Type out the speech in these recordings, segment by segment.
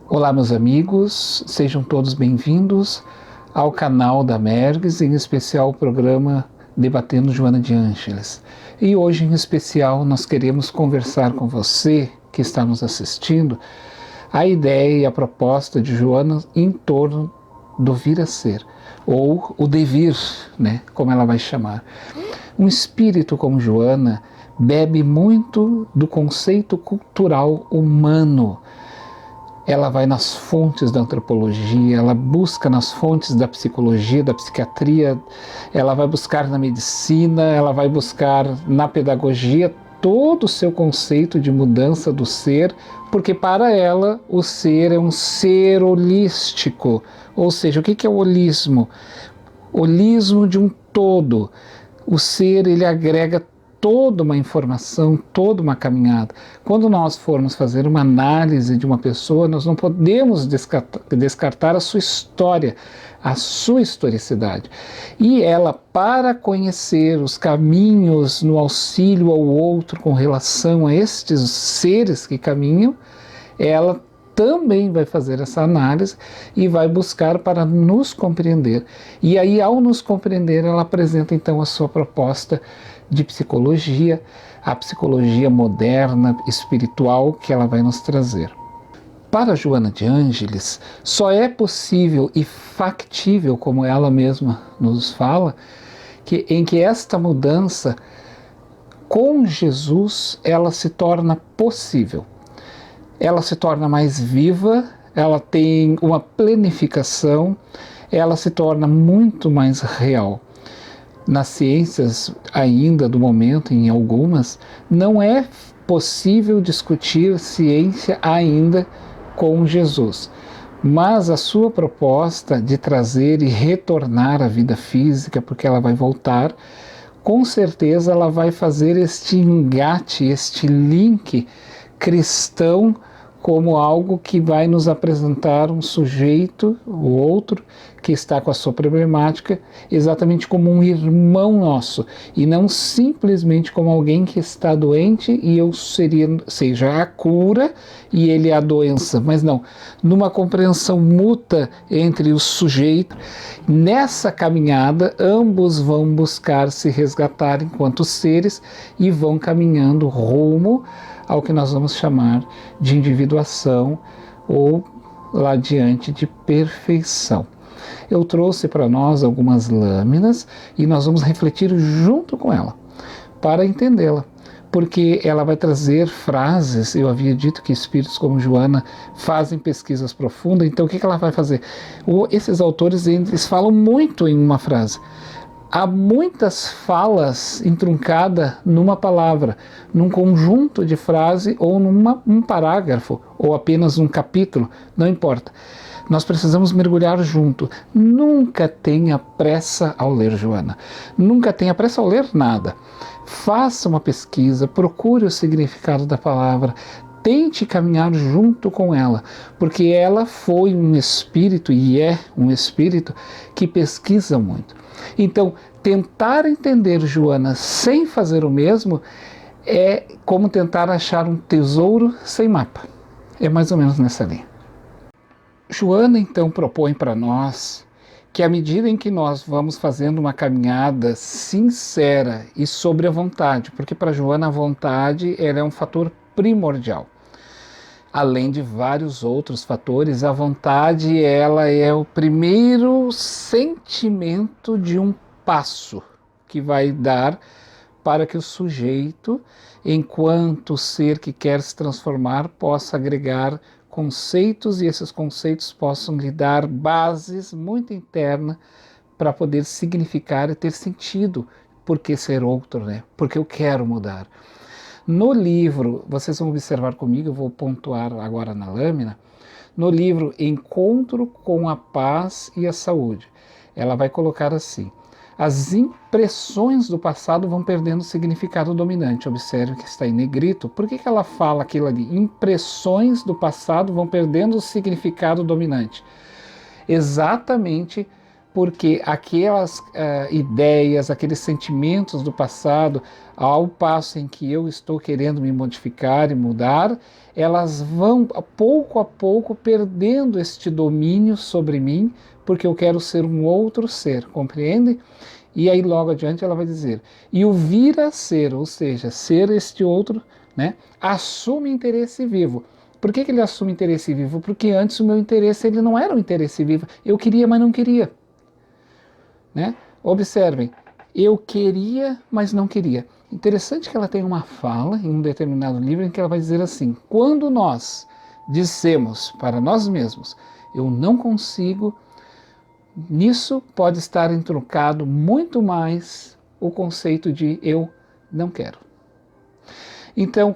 Olá, meus amigos, sejam todos bem-vindos ao canal da Mergs, em especial o programa Debatendo Joana de Ângeles. E hoje, em especial, nós queremos conversar com você que está nos assistindo a ideia e a proposta de Joana em torno do vir a ser, ou o devir, né, como ela vai chamar. Um espírito como Joana bebe muito do conceito cultural humano. Ela vai nas fontes da antropologia, ela busca nas fontes da psicologia, da psiquiatria, ela vai buscar na medicina, ela vai buscar na pedagogia todo o seu conceito de mudança do ser, porque para ela o ser é um ser holístico. Ou seja, o que é o holismo? Holismo de um todo. O ser, ele agrega toda uma informação, toda uma caminhada. Quando nós formos fazer uma análise de uma pessoa, nós não podemos descartar a sua história, a sua historicidade. E ela, para conhecer os caminhos no auxílio ao outro com relação a estes seres que caminham, ela também vai fazer essa análise e vai buscar para nos compreender. E aí, ao nos compreender, ela apresenta então a sua proposta de psicologia, a psicologia moderna, espiritual, que ela vai nos trazer. Para Joana de Ângeles, só é possível e factível, como ela mesma nos fala, em que esta mudança com Jesus, ela se torna possível. Ela se torna mais viva, ela tem uma planificação, ela se torna muito mais real. Nas ciências ainda do momento, em algumas, não é possível discutir ciência ainda com Jesus. Mas a sua proposta de trazer e retornar à vida física, porque ela vai voltar, com certeza ela vai fazer este engate, este link cristão como algo que vai nos apresentar um sujeito, o outro, que está com a sua problemática, exatamente como um irmão nosso, e não simplesmente como alguém que está doente e eu seja a cura e ele a doença, mas não, numa compreensão mútua entre o sujeito. Nessa caminhada, ambos vão buscar se resgatar enquanto seres e vão caminhando rumo ao que nós vamos chamar de individuação ou lá adiante de perfeição. Eu trouxe para nós algumas lâminas e nós vamos refletir junto com ela para entendê-la, porque ela vai trazer frases. Eu havia dito que espíritos como Joana fazem pesquisas profundas, então o que ela vai fazer? Esses autores, eles falam muito em uma frase. Há muitas falas entruncadas numa palavra, num conjunto de frase ou num parágrafo, ou apenas um capítulo, não importa. Nós precisamos mergulhar junto. Nunca tenha pressa ao ler Joana. Nunca tenha pressa ao ler nada. Faça uma pesquisa, procure o significado da palavra, tente caminhar junto com ela, porque ela foi um espírito e é um espírito que pesquisa muito. Então, tentar entender Joana sem fazer o mesmo é como tentar achar um tesouro sem mapa. É mais ou menos nessa linha. Joana, então, propõe para nós que à medida em que nós vamos fazendo uma caminhada sincera e sobre a vontade, porque para Joana a vontade ela é um fator primordial. Além de vários outros fatores, a vontade ela é o primeiro sentimento de um passo que vai dar para que o sujeito, enquanto ser que quer se transformar, possa agregar conceitos e esses conceitos possam lhe dar bases muito internas para poder significar e ter sentido. Por que ser outro, né? Porque eu quero mudar. No livro, vocês vão observar comigo, eu vou pontuar agora na lâmina, no livro Encontro com a Paz e a Saúde, ela vai colocar assim: as impressões do passado vão perdendo o significado dominante. Observe que está em negrito. Por que ela fala aquilo ali? Impressões do passado vão perdendo o significado dominante. Exatamente porque aquelas ideias, aqueles sentimentos do passado, ao passo em que eu estou querendo me modificar e mudar, elas vão pouco a pouco perdendo este domínio sobre mim, porque eu quero ser um outro ser, compreende? E aí logo adiante ela vai dizer, e o vir a ser, ou seja, ser este outro, né, assume interesse vivo. Por que ele assume interesse vivo? Porque antes o meu interesse ele não era um interesse vivo, eu queria, mas não queria. Né? Observem, eu queria, mas não queria. Interessante que ela tem uma fala em um determinado livro em que ela vai dizer assim, quando nós dissemos para nós mesmos, eu não consigo, nisso pode estar entroncado muito mais o conceito de eu não quero. Então,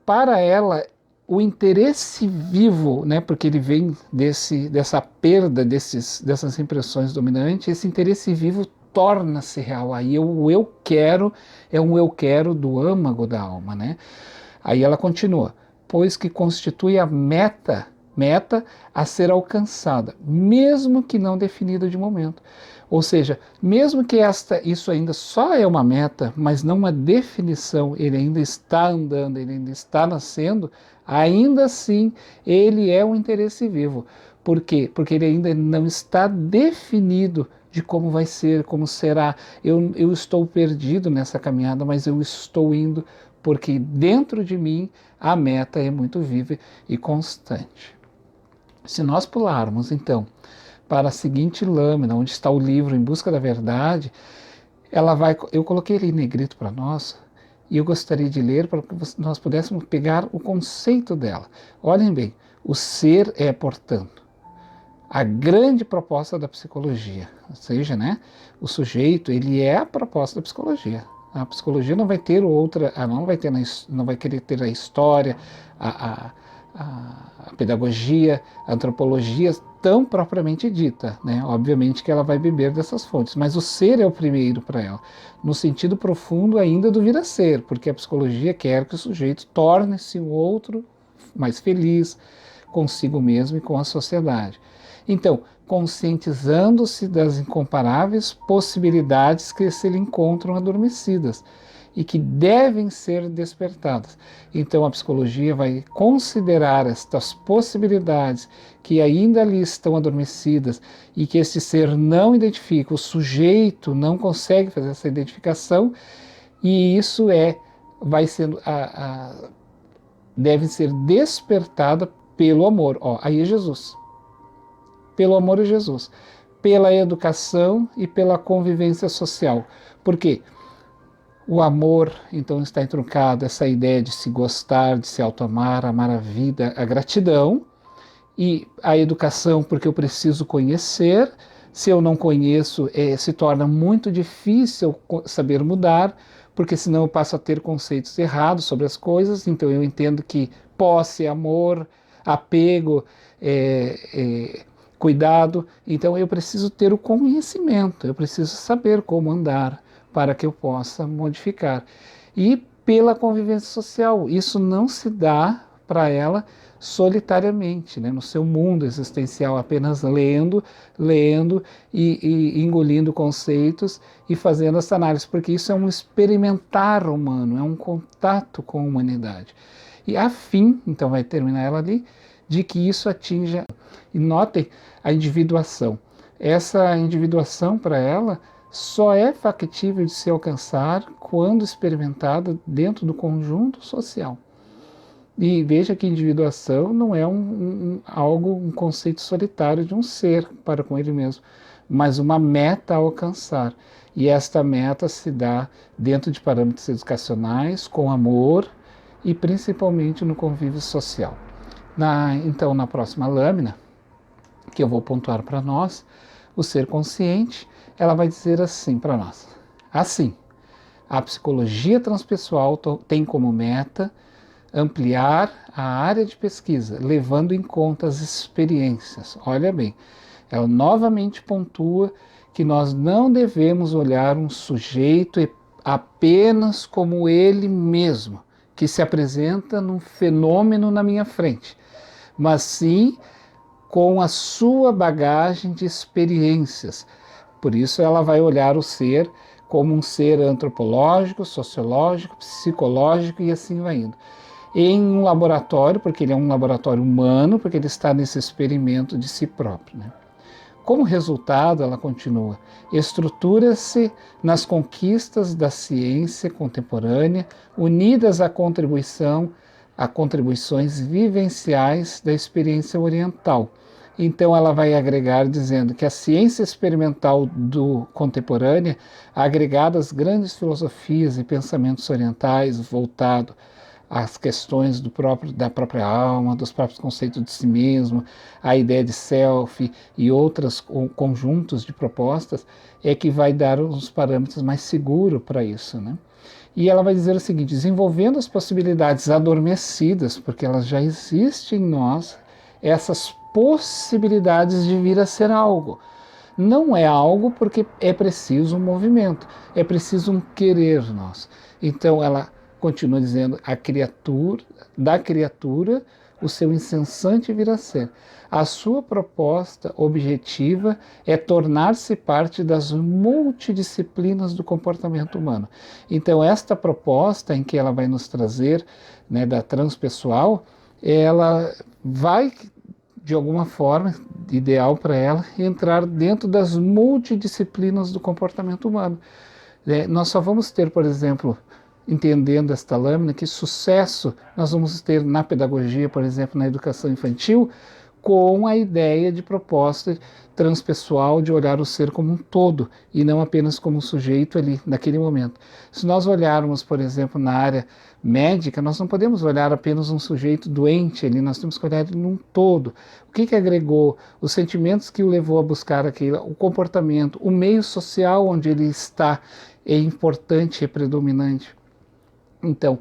para ela, o interesse vivo, né, porque ele vem dessa perda dessas impressões dominantes, esse interesse vivo torna-se real. Aí o eu quero é um eu quero do âmago da alma. Né? Aí ela continua, pois que constitui a meta a ser alcançada, mesmo que não definida de momento. Ou seja, mesmo que isso ainda só é uma meta, mas não uma definição, ele ainda está andando, ele ainda está nascendo, ainda assim ele é um interesse vivo. Por quê? Porque ele ainda não está definido de como vai ser, como será. Eu estou perdido nessa caminhada, mas eu estou indo porque dentro de mim a meta é muito viva e constante. Se nós pularmos, então, para a seguinte lâmina, onde está o livro Em Busca da Verdade, eu coloquei ele em negrito para nós, e eu gostaria de ler para que nós pudéssemos pegar o conceito dela. Olhem bem, o ser é, portanto, a grande proposta da psicologia, ou seja, né, o sujeito, ele é a proposta da psicologia. A psicologia não vai ter outra, não vai querer ter a história, a pedagogia, a antropologia tão propriamente dita, né? Obviamente que ela vai beber dessas fontes, mas o ser é o primeiro para ela, no sentido profundo ainda do vir a ser, porque a psicologia quer que o sujeito torne-se um outro mais feliz consigo mesmo e com a sociedade. Então, conscientizando-se das incomparáveis possibilidades que se lhe encontram adormecidas e que devem ser despertadas. Então a psicologia vai considerar estas possibilidades que ainda ali estão adormecidas e que esse ser não identifica, o sujeito não consegue fazer essa identificação, e isso vai sendo deve ser despertada pelo amor. Aí é Jesus. Pelo amor de Jesus, pela educação e pela convivência social. Por quê? O amor, então, está entroncado, essa ideia de se gostar, de se auto-amar, amar a vida, a gratidão, e a educação, porque eu preciso conhecer. Se eu não conheço, se torna muito difícil saber mudar, porque senão eu passo a ter conceitos errados sobre as coisas. Então eu entendo que posse, amor, apego, cuidado. Então eu preciso ter o conhecimento, eu preciso saber como andar para que eu possa modificar. E pela convivência social, isso não se dá para ela solitariamente, né, no seu mundo existencial, apenas lendo e engolindo conceitos e fazendo essa análise, porque isso é um experimentar humano, é um contato com a humanidade. E a fim, então vai terminar ela ali, de que isso atinja, e notem a individuação. Essa individuação para ela só é factível de se alcançar quando experimentada dentro do conjunto social. E veja que individuação não é um conceito solitário de um ser para com ele mesmo, mas uma meta a alcançar. E esta meta se dá dentro de parâmetros educacionais, com amor e principalmente no convívio social. Então, na próxima lâmina, que eu vou pontuar para nós, o ser consciente, ela vai dizer assim para nós. Assim, a psicologia transpessoal tem como meta ampliar a área de pesquisa, levando em conta as experiências. Olha bem, ela novamente pontua que nós não devemos olhar um sujeito apenas como ele mesmo, que se apresenta num fenômeno na minha frente, mas sim com a sua bagagem de experiências, Por isso ela vai olhar o ser como um ser antropológico, sociológico, psicológico e assim vai indo. Em um laboratório, porque ele é um laboratório humano, porque ele está nesse experimento de si próprio, né? Como resultado, ela continua, estrutura-se nas conquistas da ciência contemporânea, unidas a contribuições vivenciais da experiência oriental. Então ela vai agregar dizendo que a ciência experimental contemporânea, agregada às grandes filosofias e pensamentos orientais, voltado as questões da própria alma, dos próprios conceitos de si mesmo, a ideia de self e outros conjuntos de propostas, é que vai dar os parâmetros mais seguros para isso, né? E ela vai dizer o seguinte, desenvolvendo as possibilidades adormecidas, porque elas já existem em nós, essas possibilidades de vir a ser algo. Não é algo porque é preciso um movimento, é preciso um querer nosso. Então ela continua dizendo, da criatura, o seu incessante vir a ser. A sua proposta objetiva é tornar-se parte das multidisciplinas do comportamento humano. Então, esta proposta em que ela vai nos trazer, né, da transpessoal, ela vai, de alguma forma, ideal para ela, entrar dentro das multidisciplinas do comportamento humano. Nós só vamos ter, por exemplo, entendendo esta lâmina, que sucesso nós vamos ter na pedagogia, por exemplo, na educação infantil, com a ideia de proposta transpessoal de olhar o ser como um todo e não apenas como um sujeito ali naquele momento. Se nós olharmos, por exemplo, na área médica, nós não podemos olhar apenas um sujeito doente ali, nós temos que olhar ele num todo. O que agregou, os sentimentos que o levou a buscar aquilo, o comportamento, o meio social onde ele está é importante, é predominante. Então,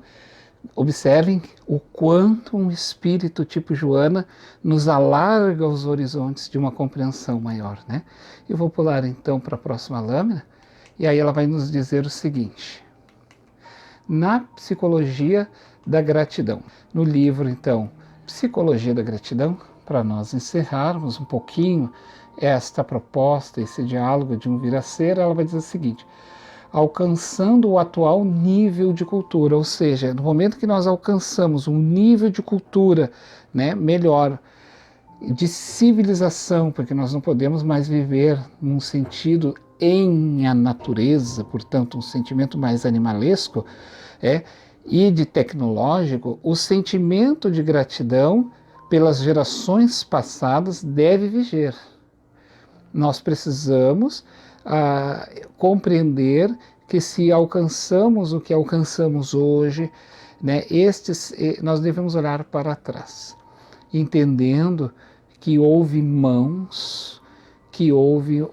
observem o quanto um espírito tipo Joana nos alarga os horizontes de uma compreensão maior, né? Eu vou pular então para a próxima lâmina, e aí ela vai nos dizer o seguinte. Na psicologia da gratidão, no livro então, Psicologia da Gratidão, para nós encerrarmos um pouquinho esta proposta, esse diálogo de um vir a ser, ela vai dizer o seguinte, alcançando o atual nível de cultura, ou seja, no momento que nós alcançamos um nível de cultura, né, melhor, de civilização, porque nós não podemos mais viver num sentido em a natureza, portanto um sentimento mais animalesco, e de tecnológico, o sentimento de gratidão pelas gerações passadas deve viger. Nós precisamos compreender que se alcançamos o que alcançamos hoje, né, nós devemos olhar para trás, entendendo que houve mãos, que houve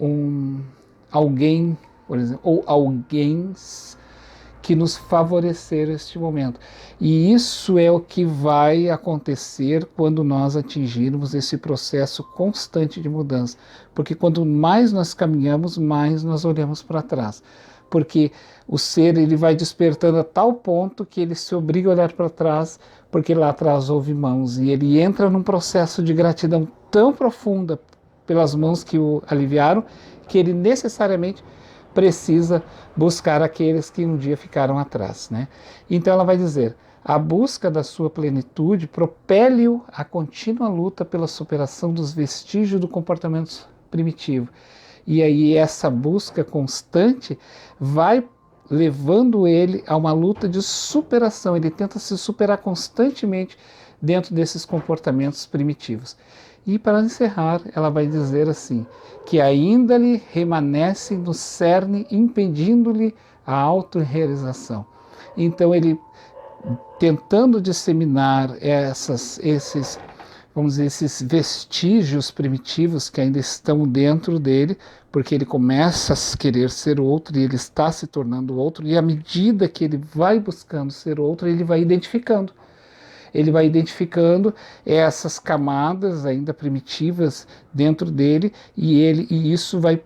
alguém, por exemplo, ou alguém que nos favoreceram este momento. E isso é o que vai acontecer quando nós atingirmos esse processo constante de mudança. Porque quanto mais nós caminhamos, mais nós olhamos para trás. Porque o ser ele vai despertando a tal ponto que ele se obriga a olhar para trás, porque lá atrás houve mãos. E ele entra num processo de gratidão tão profunda pelas mãos que o aliviaram, que ele necessariamente precisa buscar aqueles que um dia ficaram atrás, né? Então ela vai dizer, a busca da sua plenitude propele-o à contínua luta pela superação dos vestígios do comportamento primitivo. E aí essa busca constante vai levando ele a uma luta de superação, ele tenta se superar constantemente dentro desses comportamentos primitivos. E para encerrar, ela vai dizer assim, que ainda lhe remanescem no cerne, impedindo-lhe a autorrealização. Então ele, tentando disseminar esses vestígios primitivos que ainda estão dentro dele, porque ele começa a querer ser outro e ele está se tornando outro, e à medida que ele vai buscando ser outro, ele vai identificando. Ele vai identificando essas camadas ainda primitivas dentro dele e isso vai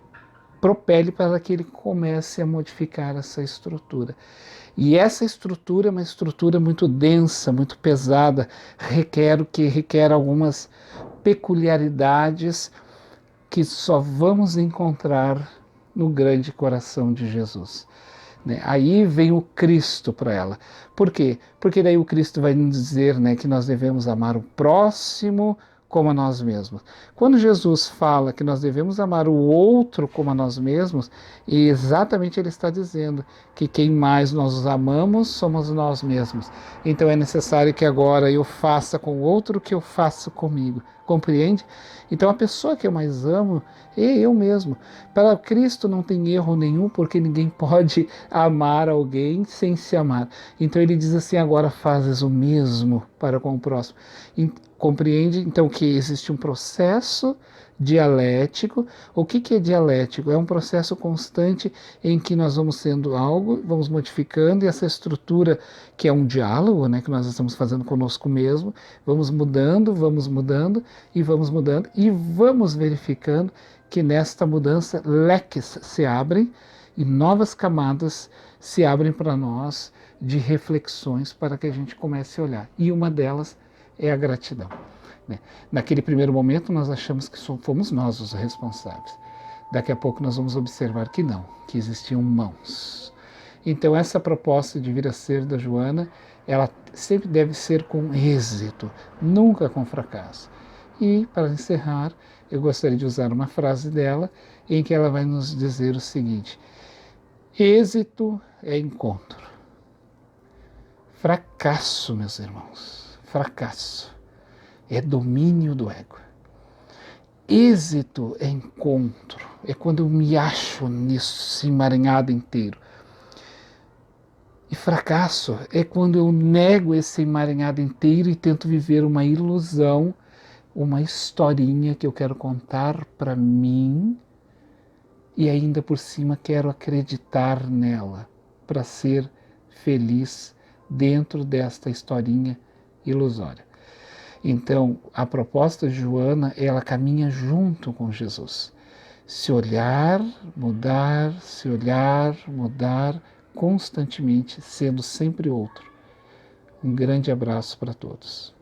propele para que ele comece a modificar essa estrutura. E essa estrutura é uma estrutura muito densa, muito pesada, requer algumas peculiaridades que só vamos encontrar no grande coração de Jesus. Né? Aí vem o Cristo para ela. Por quê? Porque daí o Cristo vai nos dizer, né, que nós devemos amar o próximo como a nós mesmos. Quando Jesus fala que nós devemos amar o outro como a nós mesmos, exatamente ele está dizendo que quem mais nós amamos somos nós mesmos. Então é necessário que agora eu faça com o outro o que eu faço comigo. Compreende? Então a pessoa que eu mais amo é eu mesmo. Para Cristo não tem erro nenhum, porque ninguém pode amar alguém sem se amar. Então ele diz assim, agora fazes o mesmo para com o próximo. Compreende então que existe um processo dialético. O que é dialético? É um processo constante em que nós vamos sendo algo, vamos modificando, e essa estrutura que é um diálogo, né, que nós estamos fazendo conosco mesmo, vamos mudando e vamos verificando que nesta mudança leques se abrem e novas camadas se abrem para nós de reflexões para que a gente comece a olhar. E uma delas é a gratidão. Né? Naquele primeiro momento nós achamos que fomos nós os responsáveis. Daqui a pouco nós vamos observar que não, que existiam mãos. Então essa proposta de vir a ser da Joana, ela sempre deve ser com êxito, nunca com fracasso. E para encerrar, eu gostaria de usar uma frase dela em que ela vai nos dizer o seguinte: êxito é encontro. Fracasso, meus irmãos, fracasso é domínio do ego. Êxito é encontro, é quando eu me acho nisso emaranhado inteiro. E fracasso é quando eu nego esse emaranhado inteiro e tento viver uma ilusão, uma historinha que eu quero contar para mim e ainda por cima quero acreditar nela para ser feliz dentro desta historinha ilusória. Então, a proposta de Joana, ela caminha junto com Jesus. Se olhar, mudar, constantemente, sendo sempre outro. Um grande abraço para todos.